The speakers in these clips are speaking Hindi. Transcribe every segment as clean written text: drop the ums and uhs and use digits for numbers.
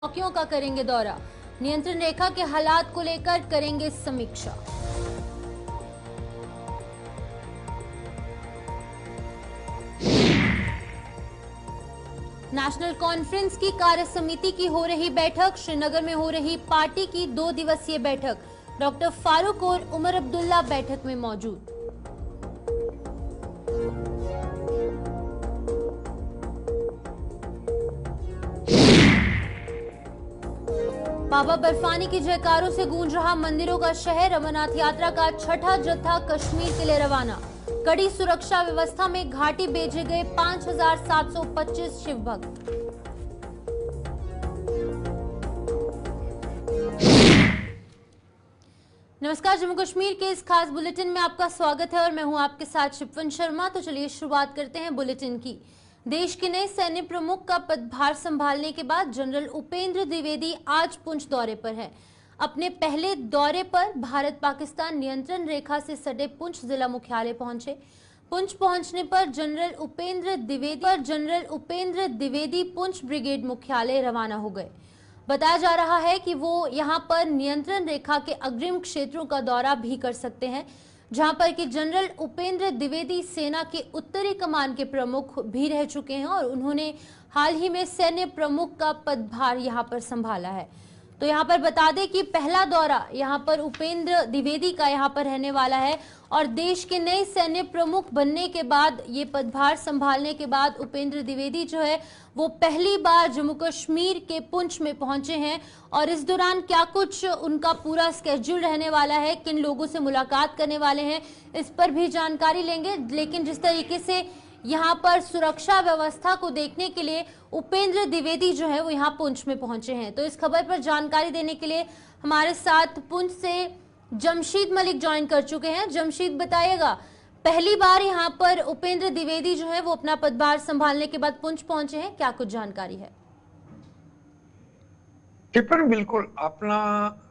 चौकियों का करेंगे दौरा, नियंत्रण रेखा के हालात को लेकर करेंगे समीक्षा। नेशनल कॉन्फ्रेंस की कार्य समिति की हो रही बैठक, श्रीनगर में हो रही पार्टी की 2 दिवसीय बैठक। डॉक्टर फारूक और उमर अब्दुल्ला बैठक में मौजूद। बाबा बर्फानी की जयकारों से गूंज रहा मंदिरों का शहर। अमरनाथ यात्रा का छठा जत्था कश्मीर के लिए रवाना। कड़ी सुरक्षा व्यवस्था में घाटी भेजे गए 5,725 शिव भक्त। नमस्कार, जम्मू कश्मीर के इस खास बुलेटिन में आपका स्वागत है और मैं हूं आपके साथ शिफन शर्मा। तो चलिए शुरुआत करते हैं बुलेटिन की। देश के नए सैन्य प्रमुख का पदभार संभालने के बाद जनरल उपेंद्र द्विवेदी आज पुंछ दौरे पर है। अपने पहले दौरे पर भारत पाकिस्तान नियंत्रण रेखा से सटे पुंछ जिला मुख्यालय पहुंचे। पुंछ पहुंचने पर जनरल उपेंद्र द्विवेदी पुंछ ब्रिगेड मुख्यालय रवाना हो गए। बताया जा रहा है कि वो यहां पर नियंत्रण रेखा के अग्रिम क्षेत्रों का दौरा भी कर सकते हैं, जहां पर कि जनरल उपेंद्र द्विवेदी सेना के उत्तरी कमान के प्रमुख भी रह चुके हैं और उन्होंने हाल ही में सैन्य प्रमुख का पदभार यहां पर संभाला है। तो यहां पर बता दें कि पहला दौरा यहां पर उपेंद्र द्विवेदी का यहां पर रहने वाला है और देश के नए सैन्य प्रमुख बनने के बाद, ये पदभार संभालने के बाद उपेंद्र द्विवेदी जो है वो पहली बार जम्मू कश्मीर के पुंछ में पहुंचे हैं और इस दौरान क्या कुछ उनका पूरा स्केड्यूल रहने वाला है, किन लोगों से मुलाकात करने वाले हैं, इस पर भी जानकारी लेंगे। लेकिन जिस तरीके से यहाँ पर सुरक्षा व्यवस्था को देखने के लिए उपेंद्र द्विवेदी जो है वो यहाँ पुंछ में पहुंचे हैं, तो इस खबर पर जानकारी देने के लिए हमारे साथ पुंछ से जमशीद मलिक ज्वाइन कर चुके हैं। जमशीद, बताइएगा, पहली बार यहाँ पर उपेंद्र द्विवेदी जो है वो अपना पदभार संभालने के बाद पुंछ पहुंचे हैं, क्या कुछ जानकारी है? बिल्कुल, अपना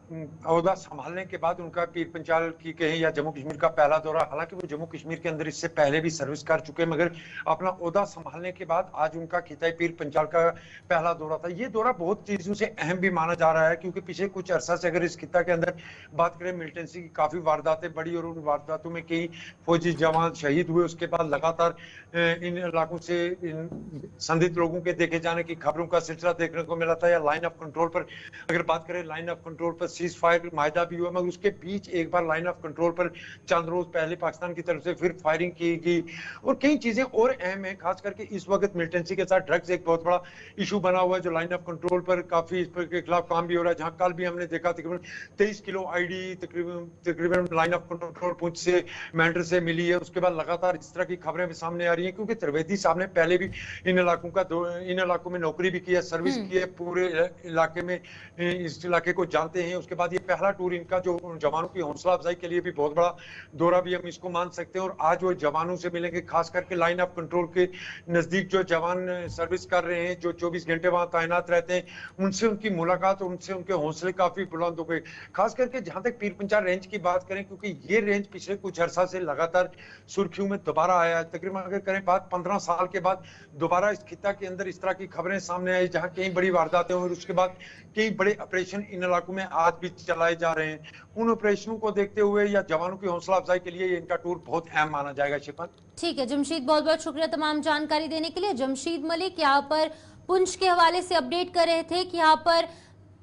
ओहदा संभालने के बाद उनका पीर पंचाल की कहें या जम्मू कश्मीर का पहला दौरा, हालांकि वो जम्मू कश्मीर के अंदर इससे पहले भी सर्विस कर चुके हैं, मगर अपना ओहदा संभालने के बाद आज उनका खिताई पीर पंचाल का पहला दौरा था। ये दौरा बहुत चीजों से अहम भी माना जा रहा है, क्योंकि पिछले कुछ अरसा से अगर इस खिता के अंदर बात करें, मिलिटेंसी की काफी वारदातें बढ़ी और उन वारदातों में कई फौजी जवान शहीद हुए। उसके बाद लगातार इन इलाकों से संदिग्ध लोगों के देखे जाने की खबरों का सिलसिला देखने को मिला था। या लाइन ऑफ कंट्रोल पर अगर बात करें, लाइन ऑफ कंट्रोल पर सीज फायर माहिदा भी हुआ, मगर उसके बीच एक बार लाइन ऑफ कंट्रोल पर चंद रोज पहले पाकिस्तान की तरफ से फिर फायरिंग की गई और कई चीजें और अहम है। खास करके इस वक्त मिलिटेंसी के साथ ड्रग्स एक बहुत बड़ा इशू बना हुआ है, जो लाइन ऑफ कंट्रोल पर काफी इस पर के खिलाफ काम भी हो रहा है। जहां कल भी हमने देखा तकरीबन 23 किलो आईडी तकरीबन लाइन ऑफ कंट्रोल पुंछ से मेंढर से मिली है। उसके बाद लगातार इस तरह की खबरें भी सामने आ रही है, क्योंकि त्रिवेदी साहब ने पहले भी इन इलाकों में नौकरी भी की है, सर्विस की है, पूरे इलाके में इस इलाके को जानते हैं। उसके बाद ये पहला टूर इनका जो जवानों की हौसला अफजाई के लिए भी बहुत बड़ा दौरा भी हम इसको मान सकते हैं। और आज वो जवानों से मिलेंगे, खास करके लाइन ऑफ कंट्रोल के नजदीक जो जवान सर्विस कर रहे हैं, जो 24 घंटे वहां तैनात रहते हैं, उनसे उनकी मुलाकात और उनसे उनके हौसले काफी बुलंद हो गए। खास करके जहां तक पीर पंचाल रेंज की बात करें, क्योंकि ये रेंज पिछले कुछ अरसा से लगातार सुर्खियों में दोबारा आया है। तकरीबन अगर करें बात 15 साल के बाद दोबारा इस खिता के अंदर इस तरह की खबरें सामने आई, जहां कई बड़ी वारदातें हुई और उसके बाद कई बड़े ऑपरेशन इन इलाकों में आज भी चलाए जा रहे हैं। उन ऑपरेशनों को देखते हुए या जवानों की हौसला अफजाई के लिए इनका टूर बहुत अहम माना जाएगा। शिफन, ठीक है जमशीद, बहुत बहुत शुक्रिया तमाम जानकारी देने के लिए। जमशीद मलिक यहाँ पर पुंछ के हवाले से अपडेट कर रहे थे कि यहाँ पर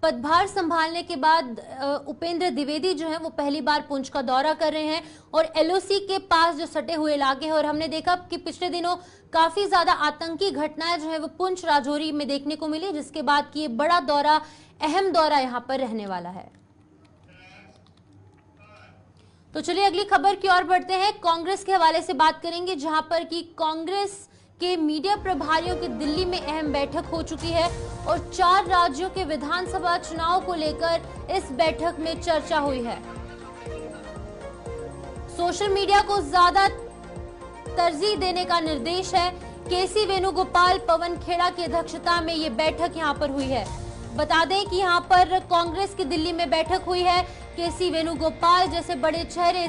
पदभार संभालने के बाद उपेंद्र द्विवेदी जो है वो पहली बार पुंछ का दौरा कर रहे हैं और एलओसी के पास जो सटे हुए इलाके हैं, और हमने देखा कि पिछले दिनों काफी ज्यादा आतंकी घटनाएं जो है वो पुंछ राजौरी में देखने को मिली, जिसके बाद की ये बड़ा दौरा, अहम दौरा यहाँ पर रहने वाला है। तो चलिए अगली खबर की ओर बढ़ते हैं। कांग्रेस के हवाले से बात करेंगे, जहां पर कि कांग्रेस के मीडिया प्रभारियों की दिल्ली में अहम बैठक हो चुकी है और 4 राज्यों के विधानसभा चुनाव को लेकर इस बैठक में चर्चा हुई है। सोशल मीडिया को ज्यादा तरजीह देने का निर्देश है। केसी वेणुगोपाल, पवन खेड़ा की अध्यक्षता में ये बैठक यहां पर हुई है। बता दें कि यहां पर कांग्रेस की दिल्ली में बैठक हुई है। केसी वेणुगोपाल जैसे बड़े चेहरे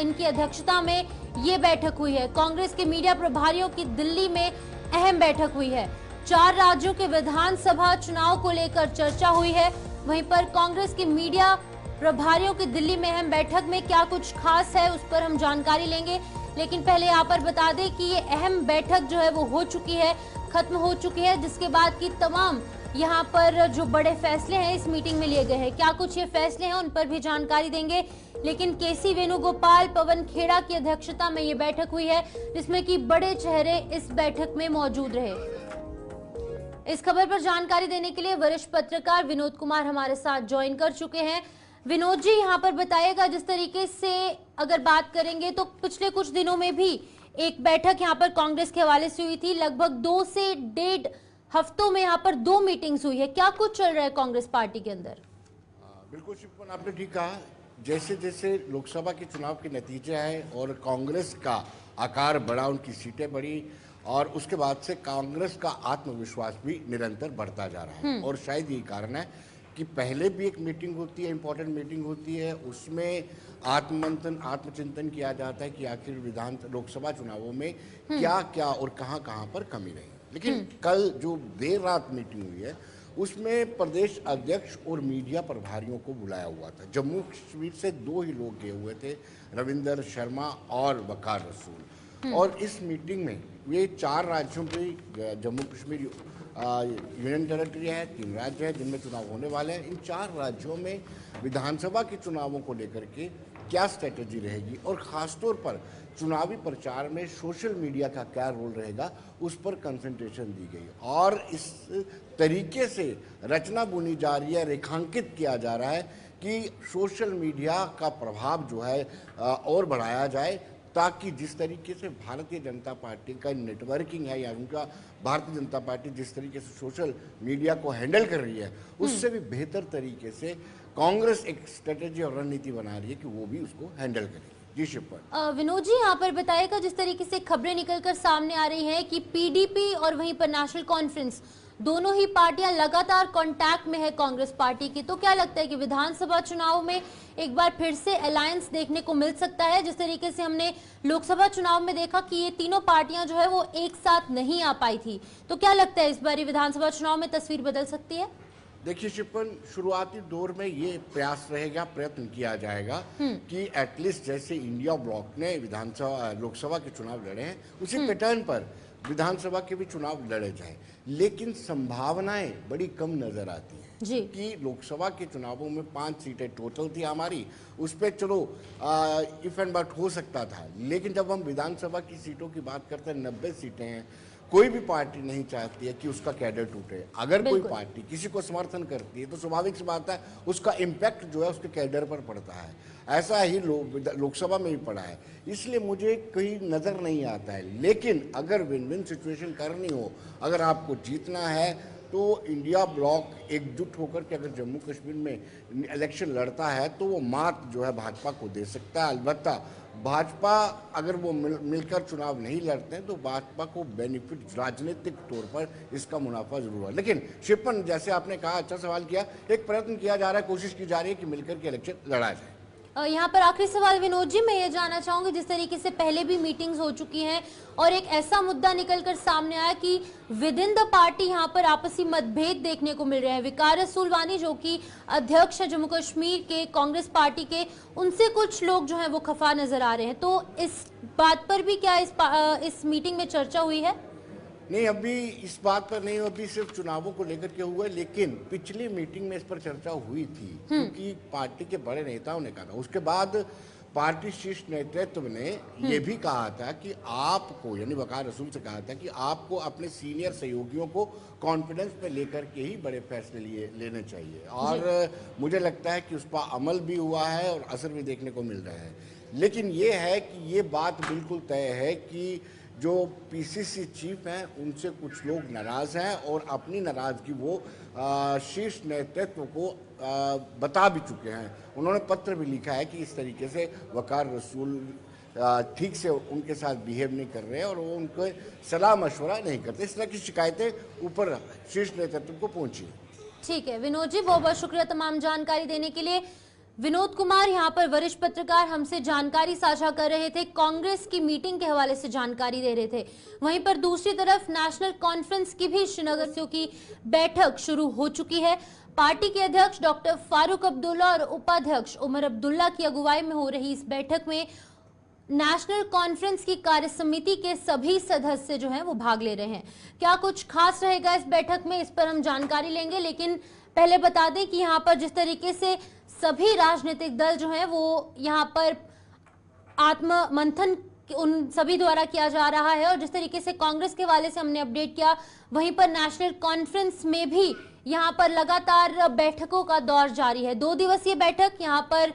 इनकी अध्यक्षता में ये बैठक हुई है। कांग्रेस के मीडिया प्रभारियों की दिल्ली में अहम बैठक हुई है। 4 राज्यों के विधानसभा चुनाव को लेकर चर्चा हुई है। वहीं पर कांग्रेस के मीडिया प्रभारियों की दिल्ली में अहम बैठक में क्या कुछ खास है, उस पर हम जानकारी लेंगे। लेकिन पहले यहाँ पर बता दें कि ये अहम बैठक जो है वो हो चुकी है, खत्म हो चुकी है, जिसके बाद की तमाम यहाँ पर जो बड़े फैसले हैं इस मीटिंग में लिए गए हैं। क्या कुछ ये फैसले हैं उन पर भी जानकारी देंगे। लेकिन केसी वेणुगोपाल, पवन खेड़ा की अध्यक्षता में ये बैठक हुई है, जिसमें कि बड़े चेहरे इस बैठक में मौजूद रहे। इस खबर पर जानकारी देने के लिए वरिष्ठ पत्रकार विनोद कुमार हमारे साथ ज्वाइन कर चुके हैं। विनोद जी, यहाँ पर बताइएगा, जिस तरीके से अगर बात करेंगे तो पिछले कुछ दिनों में भी एक बैठक यहाँ पर कांग्रेस के हवाले से हुई थी। लगभग 2 से 1.5 हफ्तों में यहाँ पर 2 मीटिंग्स हुई है। क्या कुछ चल रहा है कांग्रेस पार्टी के अंदर? बिल्कुल शिवकुमार, आपने ठीक कहा। जैसे जैसे लोकसभा के चुनाव के नतीजे आए और कांग्रेस का आकार बढ़ा, उनकी सीटें बढ़ी और उसके बाद से कांग्रेस का आत्मविश्वास भी निरंतर बढ़ता जा रहा है। और शायद यही कारण है कि पहले भी एक मीटिंग होती है, इंपॉर्टेंट मीटिंग होती है, उसमें आत्ममंथन, आत्मचिंतन किया जाता है कि आखिर लोकसभा चुनावों में क्या क्या और कहां कहां पर कमी रही। लेकिन कल जो देर रात मीटिंग हुई है उसमें प्रदेश अध्यक्ष और मीडिया प्रभारियों को बुलाया हुआ था। जम्मू कश्मीर से 2 ही लोग गए हुए थे, रविंदर शर्मा और वकार रसूल। और इस मीटिंग में ये 4 राज्यों के, जम्मू कश्मीर यूनियन टेरिटरी है, 3 राज्य है जिनमें चुनाव होने वाले हैं। इन 4 राज्यों में विधानसभा के चुनावों को लेकर के क्या स्ट्रेटेजी रहेगी और ख़ासतौर पर चुनावी प्रचार में सोशल मीडिया का क्या रोल रहेगा, उस पर कंसंट्रेशन दी गई। और इस तरीके से रचना बुनी जा रही है, रेखांकित किया जा रहा है कि सोशल मीडिया का प्रभाव जो है और बढ़ाया जाए, ताकि जिस तरीके से भारतीय जनता पार्टी का नेटवर्किंग है या उनका भारतीय जनता पार्टी जिस तरीके से सोशल मीडिया को हैंडल कर रही है, उससे भी बेहतर तरीके से कांग्रेस एक स्ट्रेटेजी और रणनीति बना रही है कि वो भी उसको हैंडल करे। जी शिवपाल। विनोद जी, यहाँ पर बताइएगा, जिस तरीके से खबरें निकलकर सामने आ रही हैं कि पीडीपी और वहीं पर नेशनल कॉन्फ्रेंस दोनों ही पार्टियां लगातार कांटेक्ट में है कांग्रेस पार्टी की, तो क्या लगता है कि विधानसभा चुनाव में एक बार फिर से अलायंस देखने को मिल सकता है? जिस तरीके से हमने लोकसभा चुनाव में देखा कि ये तीनों पार्टियां जो है वो एक साथ नहीं आ पाई थी, तो क्या लगता है इस बार विधानसभा चुनाव में तस्वीर बदल सकती है? देखिए शिवपन, शुरुआती दौर में ये प्रयास रहेगा, प्रयत्न किया जाएगा कि एटलीस्ट जैसे इंडिया ब्लॉक ने विधानसभा लोकसभा के चुनाव लड़े हैं, उसी पैटर्न पर विधानसभा के भी चुनाव लड़े जाए। लेकिन संभावनाएं बड़ी कम नजर आती हैं कि लोकसभा के चुनावों में 5 सीटें टोटल थी हमारी, उस पर चलो इफ एंड बट हो सकता था। लेकिन जब हम विधानसभा की सीटों की बात करते हैं, 90 सीटें हैं। कोई भी पार्टी नहीं चाहती है कि उसका कैडर टूटे। अगर कोई पार्टी किसी को समर्थन करती है तो स्वाभाविक सी बात है उसका इम्पैक्ट जो है उसके कैडर पर पड़ता है। ऐसा ही लोकसभा में भी पड़ा है, इसलिए मुझे कहीं नज़र नहीं आता है। लेकिन अगर विन विन सिचुएशन करनी हो, अगर आपको जीतना है, तो इंडिया ब्लॉक एकजुट होकर के अगर जम्मू कश्मीर में इलेक्शन लड़ता है तो वो मात जो है भाजपा को दे सकता है। अलबत्ता भाजपा अगर वो मिलकर चुनाव नहीं लड़ते हैं तो भाजपा को बेनिफिट राजनीतिक तौर पर इसका मुनाफा जरूर है। लेकिन शिवपन, जैसे आपने कहा, अच्छा सवाल किया, एक प्रयत्न किया जा रहा है, कोशिश की जा रही है कि मिलकर के इलेक्शन लड़ा जाए। यहाँ पर आखिरी सवाल विनोद जी, मैं ये जानना चाहूंगी, जिस तरीके से पहले भी मीटिंग्स हो चुकी हैं और एक ऐसा मुद्दा निकलकर सामने आया कि विद इन द पार्टी यहाँ पर आपसी मतभेद देखने को मिल रहे हैं। वकार रसूल वानी जो कि अध्यक्ष है जम्मू कश्मीर के कांग्रेस पार्टी के, उनसे कुछ लोग जो है वो खफा नजर आ रहे हैं, तो इस बात पर भी क्या इस मीटिंग में चर्चा हुई है? नहीं, अभी इस बात पर नहीं, अभी सिर्फ चुनावों को लेकर के हुआ है। लेकिन पिछली मीटिंग में इस पर चर्चा हुई थी क्योंकि पार्टी के बड़े नेताओं ने कहा था। उसके बाद पार्टी शीर्ष नेतृत्व ने यह भी कहा था कि आपको, यानी वकार रसूल से कहा था कि आपको अपने सीनियर सहयोगियों को कॉन्फिडेंस में लेकर के ही बड़े फैसले लेने चाहिए। और मुझे लगता है कि उस पर अमल भी हुआ है और असर भी देखने को मिल रहा है। लेकिन ये है कि ये बात बिल्कुल तय है कि जो पीसीसी चीफ हैं उनसे कुछ लोग नाराज़ हैं और अपनी नाराज़गी वो शीर्ष नेतृत्व को बता भी चुके हैं। उन्होंने पत्र भी लिखा है कि इस तरीके से वकार रसूल ठीक से उनके साथ बिहेव नहीं कर रहे हैं और वो उनको सलाह मशवरा नहीं करते। इस तरह की शिकायतें ऊपर शीर्ष नेतृत्व को पहुंची। ठीक है विनोद जी, बहुत बहुत शुक्रिया तमाम जानकारी देने के लिए। विनोद कुमार यहाँ पर वरिष्ठ पत्रकार हमसे जानकारी साझा कर रहे थे, कांग्रेस की मीटिंग के हवाले से जानकारी दे रहे थे। वहीं पर दूसरी तरफ नेशनल कॉन्फ्रेंस की भी श्रीनगर की बैठक शुरू हो चुकी है। पार्टी के अध्यक्ष डॉक्टर फारूक अब्दुल्ला और उपाध्यक्ष उमर अब्दुल्ला की अगुवाई में हो रही इस बैठक में नेशनल कॉन्फ्रेंस की कार्य समिति के सभी सदस्य जो हैं वो भाग ले रहे हैं। क्या कुछ खास रहेगा इस बैठक में, इस पर हम जानकारी लेंगे, लेकिन पहले बता दें कि यहाँ पर जिस तरीके से सभी राजनीतिक दल जो हैं वो यहाँ पर आत्म मंथन उन सभी द्वारा किया जा रहा है, और जिस तरीके से कांग्रेस के वाले से हमने अपडेट किया, वहीं पर नेशनल कॉन्फ्रेंस में भी यहाँ पर लगातार बैठकों का दौर जारी है। 2 दिवसीय बैठक यहाँ पर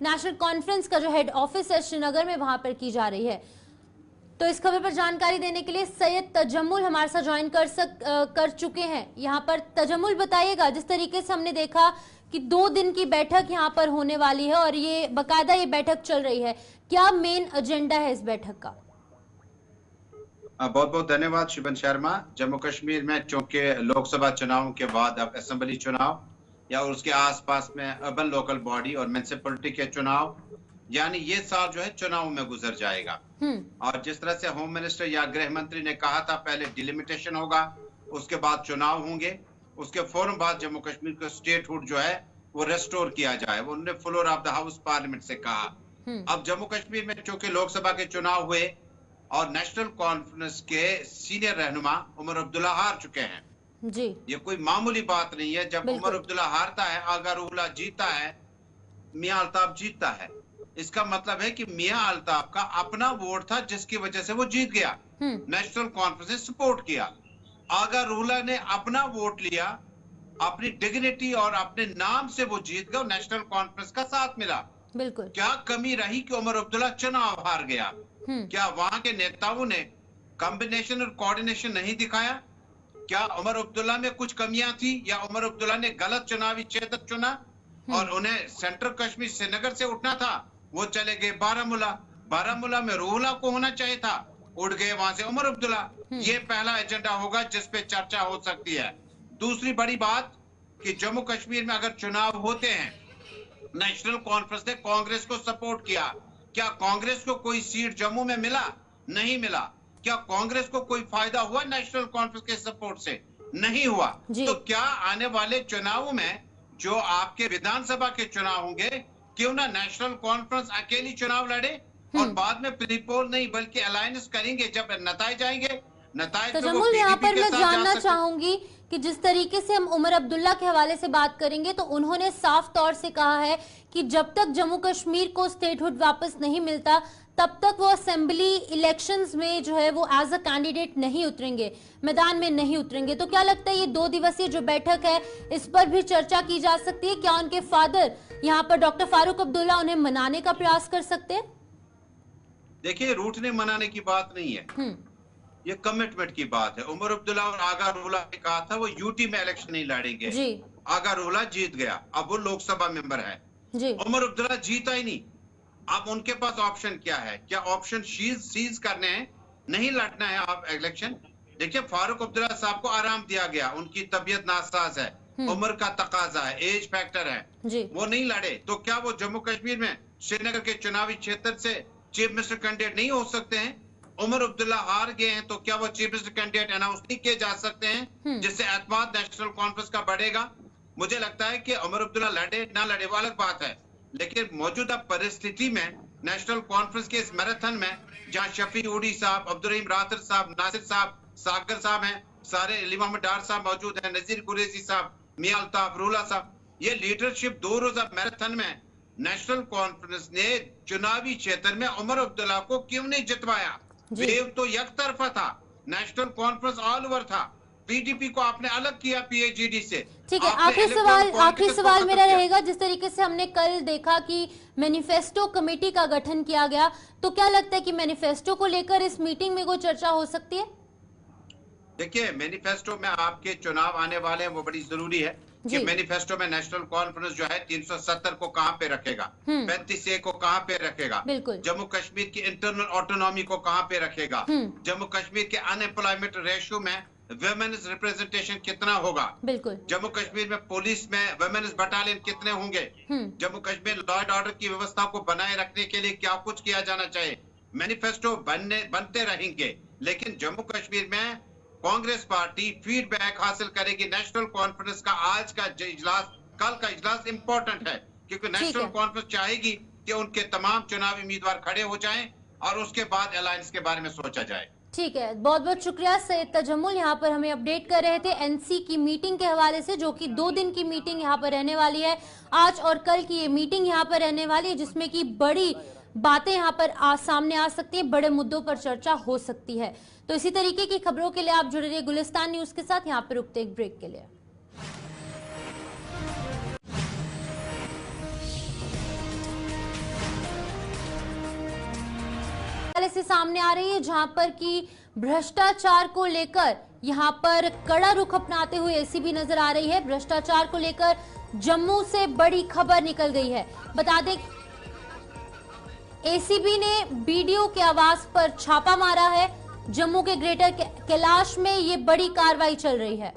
नेशनल कॉन्फ्रेंस का जो हेड ऑफिस है श्रीनगर में, वहां पर की जा रही है। तो इस खबर पर जानकारी देने के लिए सैयद तजम्मुल हमारे साथ ज्वाइन कर चुके हैं। यहाँ पर तजम्मुल बताइएगा, जिस तरीके से हमने देखा कि 2 दिन की बैठक यहाँ पर होने वाली है और ये बाकायदा ये बैठक चल रही है, क्या मेन एजेंडा है इस बैठक का? बहुत बहुत धन्यवाद शुभन शर्मा। जम्मू कश्मीर में चूंकि लोकसभा चुनाव के बाद अब असेंबली चुनाव या उसके आसपास में अर्बन लोकल बॉडी और म्युनिसिपैलिटी के चुनाव, यानी ये साल जो है चुनाव में गुजर जाएगा। और जिस तरह से होम मिनिस्टर या गृह मंत्री ने कहा था, पहले डिलिमिटेशन होगा, उसके बाद चुनाव होंगे, उसके फौरन बाद जम्मू कश्मीर को स्टेटहुड जो है वो रेस्टोर किया जाए, वो उन्होंने floor of the house parliament से कहा। अब जम्मू कश्मीर में चूंकि लोकसभा के चुनाव हुए और नेशनल कॉन्फ्रेंस के सीनियर रहनुमा उमर अब्दुल्ला हार चुके हैं जी, ये कोई मामूली बात नहीं है। जब उमर अब्दुल्ला हारता है, आगा रूहुल्लाह जीता है, मियां अल्ताफ जीतता है, इसका मतलब है कि मियां अल्ताफ का अपना वोट था जिसकी वजह से वो जीत गया। नेशनल कॉन्फ्रेंस ने सपोर्ट किया। आगा रूहुल्लाह ने अपना वोट लिया, अपनी डिग्निटी और अपने नाम से वो जीत गया, नेशनल कॉन्फ्रेंस का साथ मिला। बिल्कुल। क्या कमी रही कि उमर अब्दुल्ला चुनाव हार गया? क्या वहां के नेताओं ने कॉम्बिनेशन और कोऑर्डिनेशन नहीं दिखाया? क्या उमर अब्दुल्ला में कुछ कमियां थी या उमर अब्दुल्ला ने गलत चुनावी क्षेत्र चुना और उन्हें सेंट्रल कश्मीर श्रीनगर से उठना था, वो चले गए बारामूला में रूहुल्लाह को होना चाहिए था, उड़ गए वहां से उमर अब्दुल्ला। ये पहला एजेंडा होगा जिस पे चर्चा हो सकती है। दूसरी बड़ी बात कि जम्मू कश्मीर में अगर चुनाव होते हैं, नेशनल कॉन्फ्रेंस ने कांग्रेस को सपोर्ट किया, क्या कांग्रेस को कोई सीट जम्मू में मिला? नहीं मिला। क्या कांग्रेस को कोई फायदा हुआ नेशनल कॉन्फ्रेंस के सपोर्ट से? नहीं हुआ। तो क्या आने वाले चुनावों में जो आपके विधानसभा के चुनाव होंगे, क्यों ना नेशनल कॉन्फ्रेंस अकेली चुनाव लड़े और बाद में प्री पोल नहीं बल्कि अलायंस करेंगे, जब नताइज आएंगे नताइज पे वो यहाँ पर PDP मैं के साथ जानना जा चाहूंगी कि जिस तरीके से हम उमर अब्दुल्ला के हवाले से बात करेंगे तो उन्होंने साफ तौर से कहा है कि जब तक जम्मू कश्मीर को स्टेटहुड वापस नहीं मिलता तब तक वो असेंबली इलेक्शंस में जो है वो एज अ कैंडिडेट नहीं उतरेंगे, मैदान में नहीं उतरेंगे। तो क्या लगता है ये 2 दिवसीय जो बैठक है इस पर भी चर्चा की जा सकती है? क्या उनके फादर यहाँ पर डॉक्टर फारूक अब्दुल्ला उन्हें मनाने का प्रयास कर सकते हैं? देखिए, रूठने मनाने की बात नहीं है, ये कमिटमेंट की बात है। उमर अब्दुल्ला और आगा रूहुल्लाह ने कहा था वो यूटी में इलेक्शन नहीं लड़ेंगे जी। आगा रूहुल्लाह जीत गया, अब वो लोकसभा मेंबर है जी। उमर अब्दुल्ला जीता ही नहीं। अब उनके पास ऑप्शन क्या है? क्या ऑप्शन सीज करने हैं, नहीं लड़ना है आप इलेक्शन? देखिए, फारूक अब्दुल्ला साहब को आराम दिया गया, उनकी तबीयत नासाज है, उम्र का तकाजा है, एज फैक्टर है जी। वो नहीं लड़े तो क्या वो जम्मू कश्मीर में श्रीनगर के चुनावी क्षेत्र से चीफ मिनिस्टर कैंडिडेट नहीं हो सकते हैं? उमर अब्दुल्ला हार गए हैं तो क्या वो चीफ मिनिस्टर कैंडिडेट अनाउंस नहीं किए जा सकते हैं, जिससे एतमाद नेशनल कॉन्फ्रेंस का बढ़ेगा? मुझे लगता है कि उमर अब्दुल्ला लड़े ना लड़े वो अलग बात है, लेकिन मौजूदा परिस्थिति में नेशनल कॉन्फ्रेंस के इस मैराथन में जहां शफी उडी साहब, अब्दुल रहीम रातर साहब, नासिर साहब, सागर साहब हैं, सारे अली मोहम्मद डार साहब मौजूद हैं, नजीर कुरैशी साहब, मियां अल्ताफ, रूहुल्लाह साहब, ये लीडरशिप 2 रोजा मैराथन में नेशनल कॉन्फ्रेंस ने चुनावी क्षेत्र में उमर अब्दुल्ला को क्यों नहीं जितवाया? वेव तो एक तरफा था, नेशनल कॉन्फ्रेंस ऑल ओवर था, पीडीपी को आपने अलग किया पीएचईडी से। ठीक है, आखिरी सवाल मेरा रहेगा, जिस तरीके से हमने कल देखा कि मैनिफेस्टो कमेटी का गठन किया गया, तो क्या लगता है कि मैनिफेस्टो को लेकर इस मीटिंग में कोई चर्चा हो सकती है? देखिए, मैनिफेस्टो में आपके चुनाव आने वाले हैं, वो बड़ी जरूरी है कि मैनिफेस्टो में नेशनल कॉन्फ्रेंस जो है 370 को कहां पे रखेगा, 35A को कहां पे रखेगा, जम्मू कश्मीर की इंटरनल ऑटोनॉमी को कहां पे रखेगा, जम्मू कश्मीर के अनएम्प्लॉयमेंट रेशियो में वुमेन्स रिप्रेजेंटेशन कितना होगा, बिल्कुल जम्मू कश्मीर में पुलिस में वुमेन्स बटालियन कितने होंगे, Jammu Kashmir law and order की व्यवस्था को बनाए रखने के लिए क्या कुछ किया जाना चाहिए। मैनिफेस्टो बनते रहेंगे, लेकिन जम्मू कश्मीर में कांग्रेस पार्टी फीडबैक हासिल करेगी। नेशनल कॉन्फ्रेंस का आज का इजलास, कल का इजलास इंपॉर्टेंट है, क्योंकि नेशनल कॉन्फ्रेंस चाहेगी कि उनके तमाम चुनावी उम्मीदवार खड़े हो जाएं और उसके बाद अलायंस के बारे में सोचा जाए। ठीक है, बहुत बहुत शुक्रिया सैयद तजम्मुल, यहाँ पर हमें अपडेट कर रहे थे एनसी की मीटिंग के हवाले से, जो कि 2 दिन की मीटिंग यहाँ पर रहने वाली है। आज और कल की ये मीटिंग यहाँ पर रहने वाली है, जिसमें कि बड़ी बातें यहाँ पर सामने आ सकती हैं, बड़े मुद्दों पर चर्चा हो सकती है। तो इसी तरीके की खबरों के लिए आप जुड़े रहिए गुलिस्तान न्यूज के साथ। यहाँ पर रुकते एक ब्रेक के लिए। से सामने आ रही है, जहां पर कि भ्रष्टाचार को लेकर यहां पर कड़ा रुख अपनाते हुए एसीबी नजर आ रही है। भ्रष्टाचार को लेकर जम्मू से बड़ी खबर निकल गई है। बता दें, एसीबी ने बीडीओ के आवास पर छापा मारा है। जम्मू के ग्रेटर कैलाश में ये बड़ी कार्रवाई चल रही है।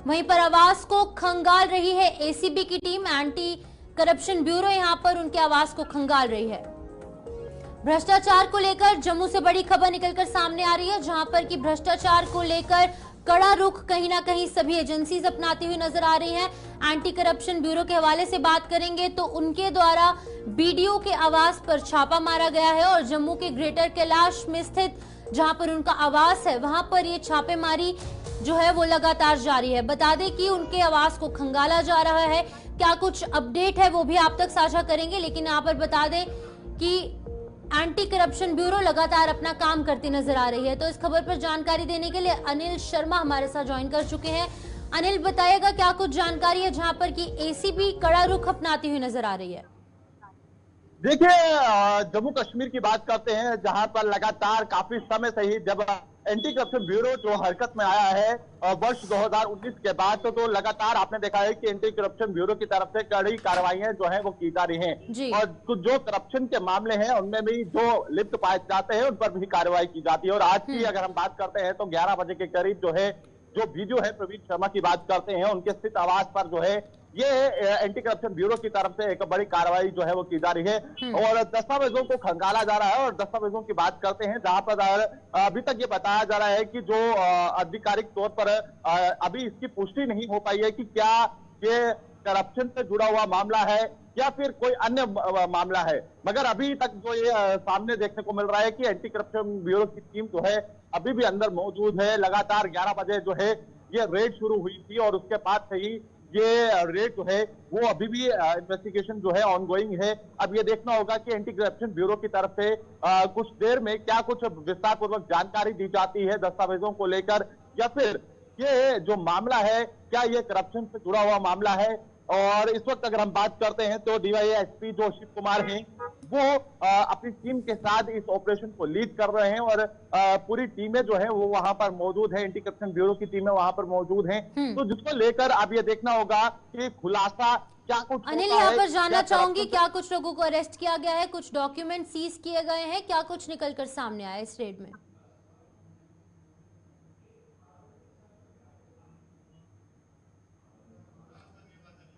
वहीं पर आवास को खंगाल रही है एसीबी की टीम। एंटी करप्शन ब्यूरो यहां पर उनके आवास को खंगाल रही है। भ्रष्टाचार को लेकर जम्मू से बड़ी खबर निकलकर सामने आ रही है, जहां पर कि भ्रष्टाचार को लेकर कड़ा रुख कहीं ना कहीं सभी एजेंसीज अपनाती हुई नजर आ रही हैं। एंटी करप्शन ब्यूरो के हवाले से बात करेंगे तो उनके द्वारा बीडीओ के आवास पर छापा मारा गया है और जम्मू के ग्रेटर कैलाश में स्थित जहां पर उनका आवास है, वहां पर ये छापेमारी जो है वो लगातार जारी है। बता दें कि उनके आवास को खंगाला जा रहा है। क्या कुछ अपडेट है वो भी आप तक साझा करेंगे, लेकिन यहाँ पर बता दें कि एंटी करप्शन ब्यूरो लगातार अपना काम करती नजर आ रही है। तो इस खबर पर जानकारी देने के लिए अनिल शर्मा हमारे साथ ज्वाइन कर चुके हैं। अनिल, बताइएगा क्या कुछ जानकारी है जहां पर कि एसीबी कड़ा रुख अपनाती हुई नजर आ रही है। देखिए, जम्मू कश्मीर की बात करते हैं, जहां पर लगातार काफी समय से ही जब एंटी करप्शन ब्यूरो जो हरकत में आया है वर्ष 2019 के बाद, तो लगातार आपने देखा है कि एंटी करप्शन ब्यूरो की तरफ से कड़ी कार्रवाइयां जो है वो की जा रही हैं और जो करप्शन के मामले हैं उनमें भी जो लिप्त पाए जाते हैं उन पर भी कार्रवाई की जाती है। और आज की अगर हम बात करते हैं तो 11 बजे के करीब जो है जो वीडियो है प्रवीण शर्मा की बात करते हैं, उनके स्थित आवास पर जो है ये एंटी करप्शन ब्यूरो की तरफ से एक बड़ी कार्रवाई जो है वो की जा रही है और दस्तावेजों को खंगाला जा रहा है। और दस्तावेजों की बात करते हैं जहां पर अभी तक ये बताया जा रहा है कि जो आधिकारिक तौर पर अभी इसकी पुष्टि नहीं हो पाई है कि क्या ये करप्शन से जुड़ा हुआ मामला है या फिर कोई अन्य मामला है, मगर अभी तक जो ये सामने देखने को मिल रहा है कि एंटी करप्शन ब्यूरो की टीम जो है अभी भी अंदर मौजूद है। लगातार 11 बजे जो है ये रेड शुरू हुई थी और उसके बाद से ही ये रेड जो है वो अभी भी इन्वेस्टिगेशन जो है ऑनगोइंग है। अब ये देखना होगा कि एंटी करप्शन ब्यूरो की तरफ से कुछ देर में क्या कुछ विस्तार पूर्वक जानकारी दी जाती है दस्तावेजों को लेकर, या फिर ये जो मामला है क्या ये करप्शन से जुड़ा हुआ मामला है। और इस वक्त अगर हम बात करते हैं तो डीवाईएसपी जो शिव कुमार हैं वो अपनी टीम के साथ इस ऑपरेशन को लीड कर रहे हैं और पूरी टीमें जो है वो वहां पर मौजूद है, एंटी करप्शन ब्यूरो की टीमें वहां पर मौजूद हैं। तो जिसको लेकर अब ये देखना होगा कि खुलासा क्या कुछ। अनिल, यहाँ पर जानना चाहूंगी क्या कुछ लोगों को अरेस्ट किया गया है, कुछ डॉक्यूमेंट सीज किए गए हैं, क्या कुछ निकल कर सामने आया इस रेड में?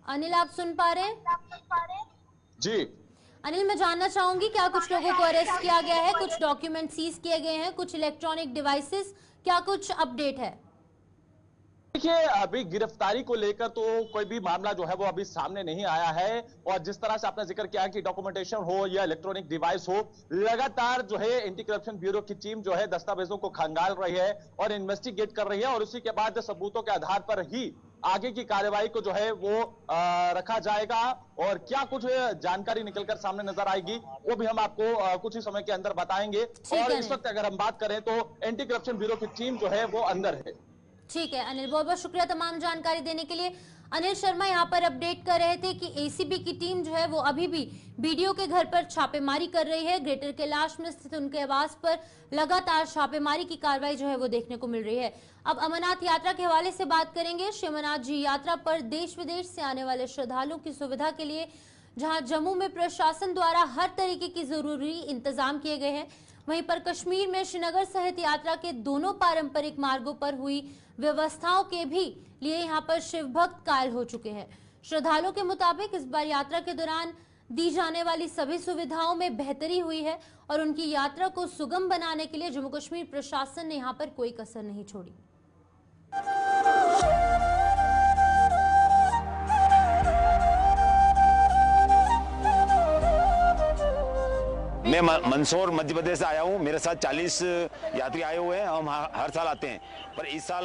अनिल, आप सुन पा रहे हैं? जी अनिल, मैं जानना चाहूंगी क्या कुछ लोगों को अरेस्ट किया गया है, कुछ डॉक्यूमेंट सीज किए गए हैं, कुछ इलेक्ट्रॉनिक डिवाइसेस, क्या कुछ अपडेट है? देखिए, अभी गिरफ्तारी को लेकर तो कोई भी मामला जो है वो अभी सामने नहीं आया है और जिस तरह से आपने जिक्र किया कि डॉक्यूमेंटेशन हो या इलेक्ट्रॉनिक डिवाइस हो, लगातार जो है एंटी करप्शन ब्यूरो की टीम जो है दस्तावेजों को खंगाल रही है और इन्वेस्टिगेट कर रही है और उसी के बाद सबूतों के आधार पर ही आगे की कार्यवाही को जो है वो रखा जाएगा और क्या कुछ जानकारी निकलकर सामने नजर आएगी वो भी हम आपको कुछ ही समय के अंदर बताएंगे। और इस वक्त अगर हम बात करें तो एंटी करप्शन ब्यूरो की टीम जो है वो अंदर है। ठीक है अनिल, बहुत बहुत शुक्रिया तमाम जानकारी देने के लिए। अनिल शर्मा यहाँ पर अपडेट कर रहे थे कि एसीबी की टीम जो है वो अभी भी बीडीओ के घर पर छापेमारी कर रही है। ग्रेटर कैलाश में स्थित उनके आवास पर लगातार छापेमारी की कार्रवाई जो है वो देखने को मिल रही है। अब अमरनाथ यात्रा के हवाले से बात करेंगे। श्री अमरनाथ जी यात्रा पर देश विदेश से आने वाले श्रद्धालुओं की सुविधा के लिए जहां जम्मू में प्रशासन द्वारा हर तरीके की जरूरी इंतजाम किए गए हैं, वहीं पर कश्मीर में श्रीनगर सहित यात्रा के दोनों पारंपरिक मार्गों पर हुई व्यवस्थाओं के भी लिए यहां पर शिव भक्त कायल हो चुके हैं। श्रद्धालुओं के मुताबिक इस बार यात्रा के दौरान दी जाने वाली सभी सुविधाओं में बेहतरी हुई है और उनकी यात्रा को सुगम बनाने के लिए जम्मू कश्मीर प्रशासन ने यहां पर कोई कसर नहीं छोड़ी। मैं मंदसौर मध्य प्रदेश से आया हूँ। मेरे साथ 40 यात्री आए हुए हैं। हम हर साल आते हैं, पर इस साल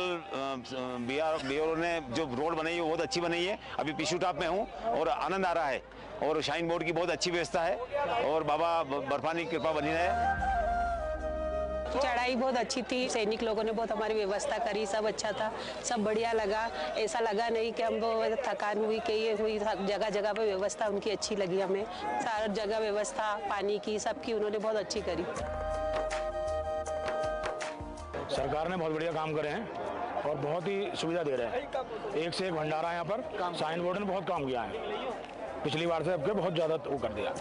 BRO ने जो रोड बनाई है वो बहुत अच्छी बनाई है। अभी पिशु टॉप में हूँ और आनंद आ रहा है और शाइन बोर्ड की बहुत अच्छी व्यवस्था है और बाबा बर्फानी कृपा बनी रहे। चढ़ाई बहुत अच्छी थी, सैनिक लोगों ने बहुत हमारी व्यवस्था करी, सब अच्छा था, सब बढ़िया लगा। ऐसा लगा नहीं कि हम थकान हुई कि ये हुई, जगह जगह पे व्यवस्था उनकी अच्छी लगी हमें। सारी जगह व्यवस्था पानी की सबकी उन्होंने बहुत अच्छी करी। सरकार ने बहुत बढ़िया काम करे हैं और बहुत ही सुविधा दे रहे हैं। एक से एक भंडारा है यहाँ पर। साइन बोर्ड ने बहुत काम किया है, पिछली बार से अब के बहुत ज़्यादा वो कर दिया।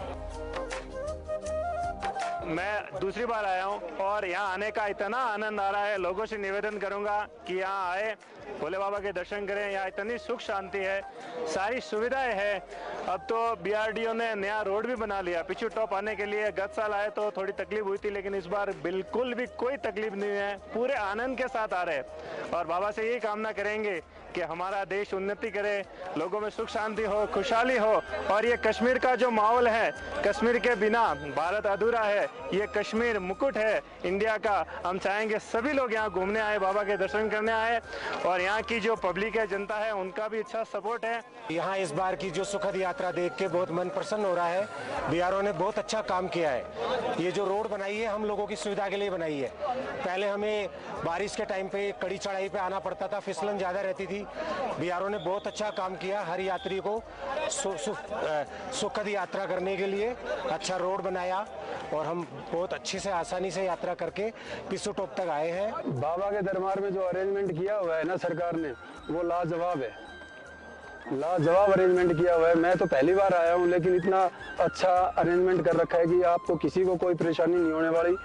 मैं दूसरी बार आया हूँ और यहाँ आने का इतना आनंद आ रहा है। लोगों से निवेदन करूँगा कि यहाँ आए, भोले बाबा के दर्शन करें। यहाँ इतनी सुख शांति है, सारी सुविधाएं हैं। अब तो BRDO ने नया रोड भी बना लिया पिछू टॉप आने के लिए। गत साल आए तो थोड़ी तकलीफ हुई थी, लेकिन इस बार बिल्कुल भी कोई तकलीफ नहीं है, पूरे आनंद के साथ आ रहे हैं। और बाबा से यही कामना करेंगे कि हमारा देश उन्नति करे, लोगों में सुख शांति हो, खुशहाली हो। और ये कश्मीर का जो माहौल है, कश्मीर के बिना भारत अधूरा है। ये कश्मीर मुकुट है इंडिया का। हम चाहेंगे सभी लोग यहाँ घूमने आए, बाबा के दर्शन करने आए और यहाँ की जो पब्लिक है, जनता है, उनका भी अच्छा सपोर्ट है। यहाँ इस बार की जो सुखद यात्रा देख के बहुत मन प्रसन्न हो रहा है। BRO ने बहुत अच्छा काम किया है। ये जो रोड बनाई है हम लोगों की सुविधा के लिए बनाई है। पहले हमें बारिश के टाइम पे कड़ी चढ़ाई पे आना पड़ता था, फिसलन ज़्यादा रहती थी। BRO ने बहुत अच्छा काम किया, हर यात्री को सुखद यात्रा करने के लिए अच्छा रोड बनाया और हम बहुत अच्छी से आसानी से यात्रा करके पिसू टॉप तक आए हैं। बाबा के दरबार में जो अरेंजमेंट किया हुआ है ना सरकार ने, वो लाजवाब है, लाजवाब अरेंजमेंट किया हुआ है। मैं तो पहली बार आया हूँ, लेकिन इतना अच्छा अरेंजमेंट कर रखा है कि आपको किसी को कोई परेशानी नहीं होने वाली।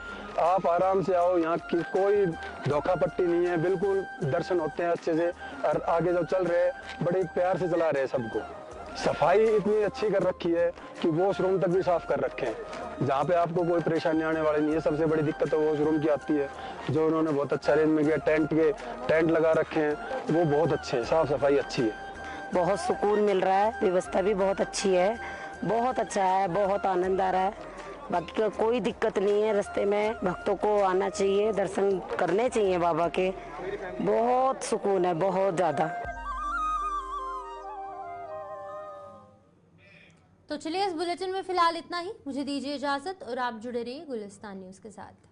आप आराम से आओ, यहाँ की कोई धोखा पट्टी नहीं है, बिल्कुल दर्शन होते हैं अच्छे से। और आगे जो चल रहे हैं बड़े प्यार से चला रहे हैं सबको। सफाई इतनी अच्छी कर रखी है कि वॉशरूम तक भी साफ कर रखे हैं, जहाँ पे आपको कोई परेशानी आने वाली नहीं है। सबसे बड़ी दिक्कत तो वॉशरूम की आती है, जो उन्होंने बहुत अच्छा अरेंजमेंट किया। टेंट लगा रखे हैं, वो बहुत अच्छे हैं, साफ सफाई अच्छी है। बहुत सुकून मिल रहा है, व्यवस्था भी बहुत अच्छी है, बहुत अच्छा है, बहुत आनंद आ रहा है। बाकी कोई दिक्कत नहीं है। रास्ते में भक्तों को आना चाहिए, दर्शन करने चाहिए बाबा के। बहुत सुकून है, बहुत ज़्यादा। तो चलिए इस बुलेटिन में फिलहाल इतना ही। मुझे दीजिए इजाजत और आप जुड़े रहिए गुलिस्तान न्यूज़ के साथ।